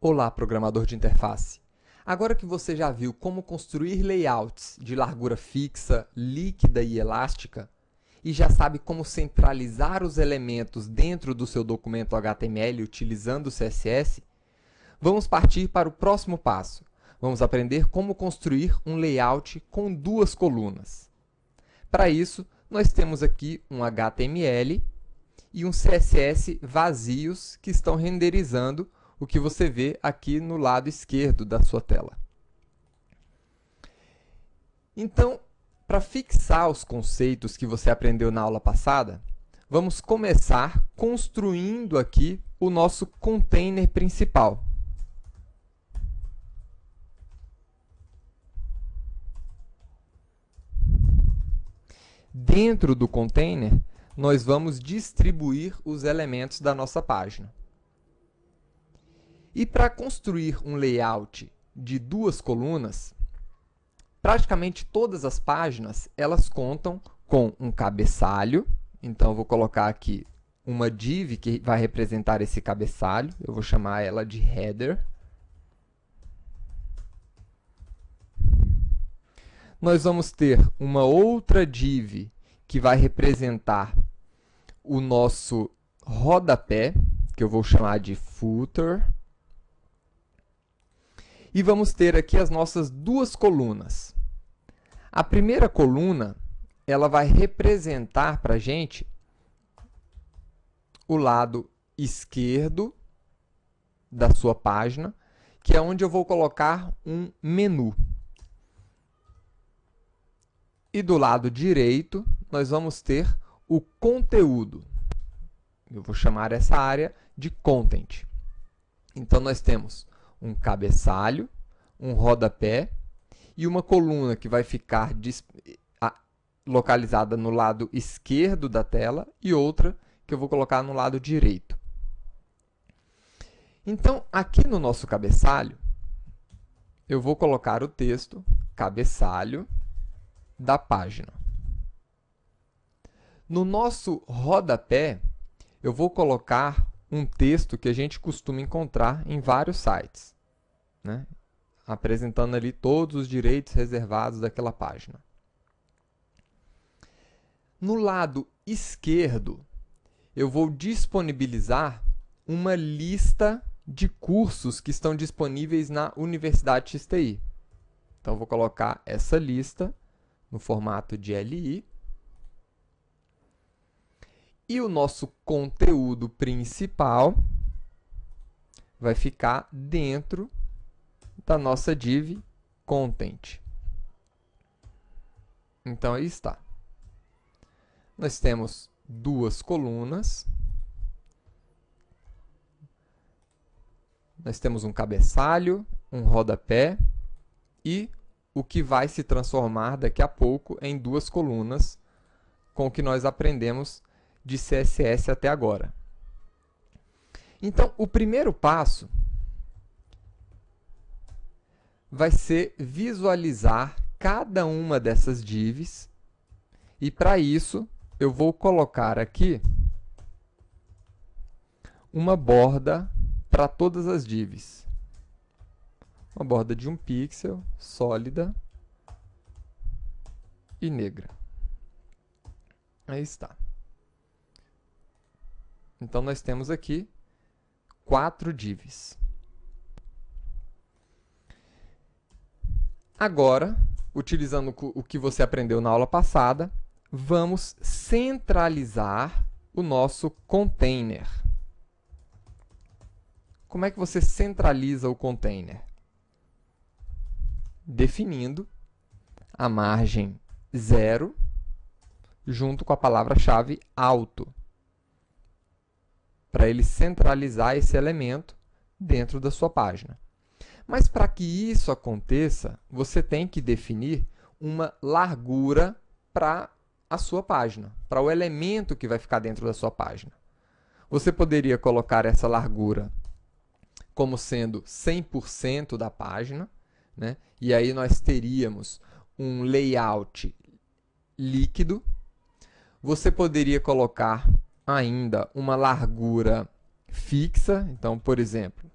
Olá, programador de interface! Agora que você já viu como construir layouts de largura fixa, líquida e elástica, e já sabe como centralizar os elementos dentro do seu documento HTML utilizando o CSS, vamos partir para o próximo passo. Vamos aprender como construir um layout com duas colunas. Para isso, nós temos aqui um HTML e um CSS vazios que estão renderizando o que você vê aqui no lado esquerdo da sua tela. Então, para fixar os conceitos que você aprendeu na aula passada, vamos começar construindo aqui o nosso container principal. Dentro do container, nós vamos distribuir os elementos da nossa página. E para construir um layout de duas colunas, praticamente todas as páginas elas contam com um cabeçalho. Então, eu vou colocar aqui uma div que vai representar esse cabeçalho. Eu vou chamar ela de header. Nós vamos ter uma outra div que vai representar o nosso rodapé, que eu vou chamar de footer. E vamos ter aqui as nossas duas colunas. A primeira coluna, ela vai representar para a gente o lado esquerdo da sua página, que é onde eu vou colocar um menu. E do lado direito, nós vamos ter o conteúdo. Eu vou chamar essa área de content. Então, nós temos um cabeçalho, um rodapé e uma coluna que vai ficar localizada no lado esquerdo da tela e outra que eu vou colocar no lado direito. Então, aqui no nosso cabeçalho, eu vou colocar o texto cabeçalho da página. No nosso rodapé, eu vou colocar um texto que a gente costuma encontrar em vários sites, né? Apresentando ali todos os direitos reservados daquela página. No lado esquerdo, eu vou disponibilizar uma lista de cursos que estão disponíveis na Universidade XTI. Então, eu vou colocar essa lista no formato de LI. E o nosso conteúdo principal vai ficar dentro da nossa div content. Então, aí está. Nós temos duas colunas. Nós temos um cabeçalho, um rodapé e o que vai se transformar daqui a pouco em duas colunas com o que nós aprendemos de CSS até agora. Então, o primeiro passo vai ser visualizar cada uma dessas divs e, para isso, eu vou colocar aqui uma borda para todas as divs. Uma borda de 1 pixel, sólida e negra. Aí está. Então, nós temos aqui 4 divs. Agora, utilizando o que você aprendeu na aula passada, vamos centralizar o nosso container. Como é que você centraliza o container? Definindo a margem 0 junto com a palavra-chave alto, para ele centralizar esse elemento dentro da sua página. Mas para que isso aconteça, você tem que definir uma largura para a sua página, para o elemento que vai ficar dentro da sua página. Você poderia colocar essa largura como sendo 100% da página, né? E aí nós teríamos um layout líquido. Você poderia colocar ainda uma largura fixa. Então, por exemplo,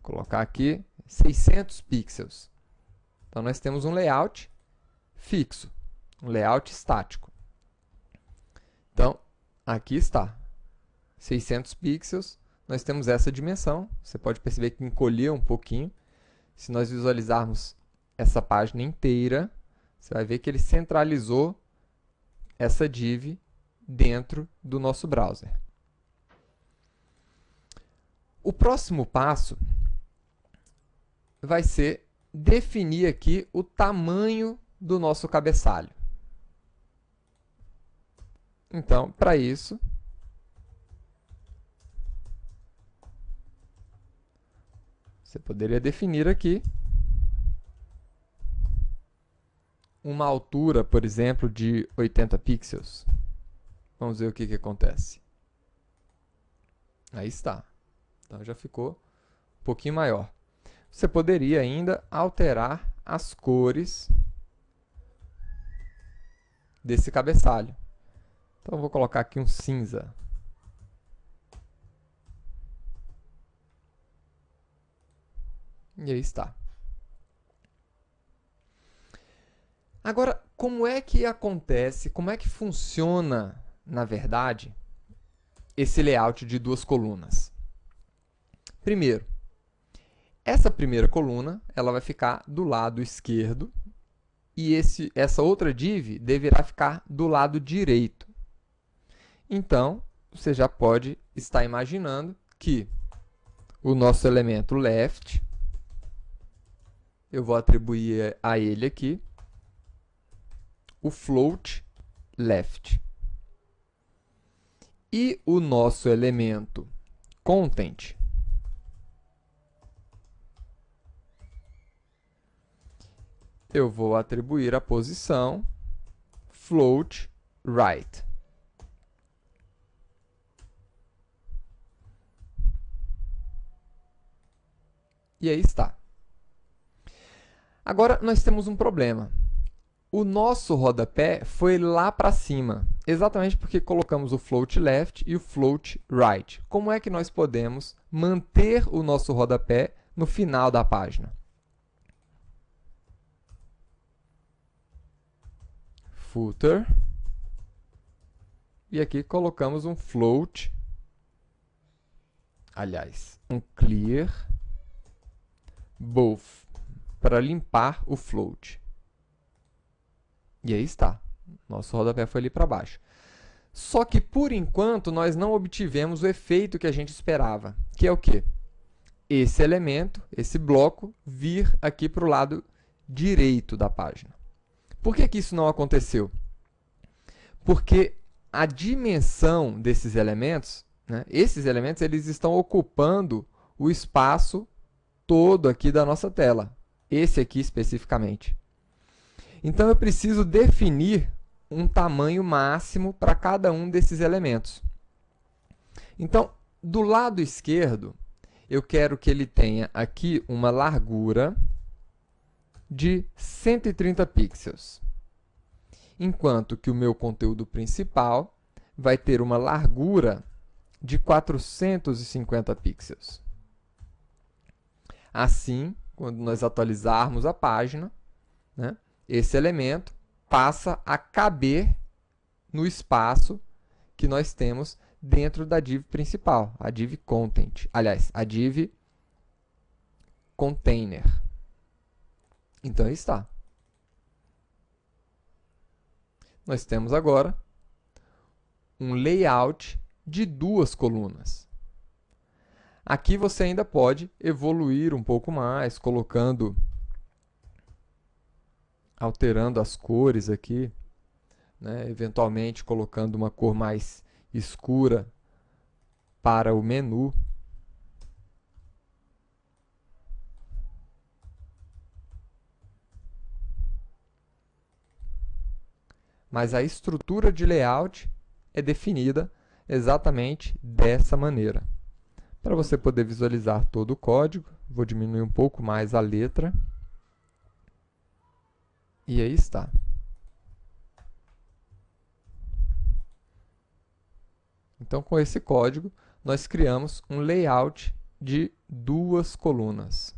colocar aqui 600 pixels. Então, nós temos um layout fixo, um layout estático. Então, aqui está, 600 pixels, nós temos essa dimensão. Você pode perceber que encolheu um pouquinho. Se nós visualizarmos essa página inteira, você vai ver que ele centralizou essa div dentro do nosso browser. O próximo passo vai ser definir aqui o tamanho do nosso cabeçalho. Então, para isso, você poderia definir aqui uma altura, por exemplo, de 80 pixels. Vamos ver o que acontece. Aí está. Então, já ficou um pouquinho maior. Você poderia ainda alterar as cores desse cabeçalho. Então, eu vou colocar aqui um cinza. E aí está. Agora, como é que acontece, como é que funciona, na verdade, esse layout de duas colunas? Primeiro, essa primeira coluna ela vai ficar do lado esquerdo e essa outra div deverá ficar do lado direito. Então, você já pode estar imaginando que o nosso elemento left, eu vou atribuir a ele aqui o float left. E o nosso elemento content, eu vou atribuir a posição float right. E aí está. Agora, nós temos um problema. O nosso rodapé foi lá para cima, exatamente porque colocamos o float left e o float right. Como é que nós podemos manter o nosso rodapé no final da página? Footer. E aqui colocamos um float, aliás, um clear both, para limpar o float. E aí está. Nosso rodapé foi ali para baixo. Só que, por enquanto, nós não obtivemos o efeito que a gente esperava, que é o quê? Esse elemento, esse bloco, vir aqui para o lado direito da página. Por que isso não aconteceu? Porque a dimensão desses elementos, né, esses elementos eles estão ocupando o espaço todo aqui da nossa tela. Esse aqui especificamente. Então, eu preciso definir um tamanho máximo para cada um desses elementos. Então, do lado esquerdo, eu quero que ele tenha aqui uma largura de 130 pixels. Enquanto que o meu conteúdo principal vai ter uma largura de 450 pixels. Assim, quando nós atualizarmos a página, né, esse elemento passa a caber no espaço que nós temos dentro da div principal, a div content. Aliás, a div container. Então, aí está. Nós temos agora um layout de duas colunas. Aqui você ainda pode evoluir um pouco mais, alterando as cores aqui, né? Eventualmente colocando uma cor mais escura para o menu. Mas a estrutura de layout é definida exatamente dessa maneira. Para você poder visualizar todo o código, vou diminuir um pouco mais a letra. E aí está. Então, com esse código, nós criamos um layout de 2 colunas.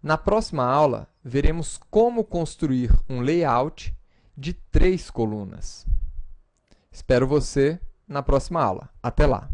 Na próxima aula, veremos como construir um layout de 3 colunas. Espero você na próxima aula. Até lá!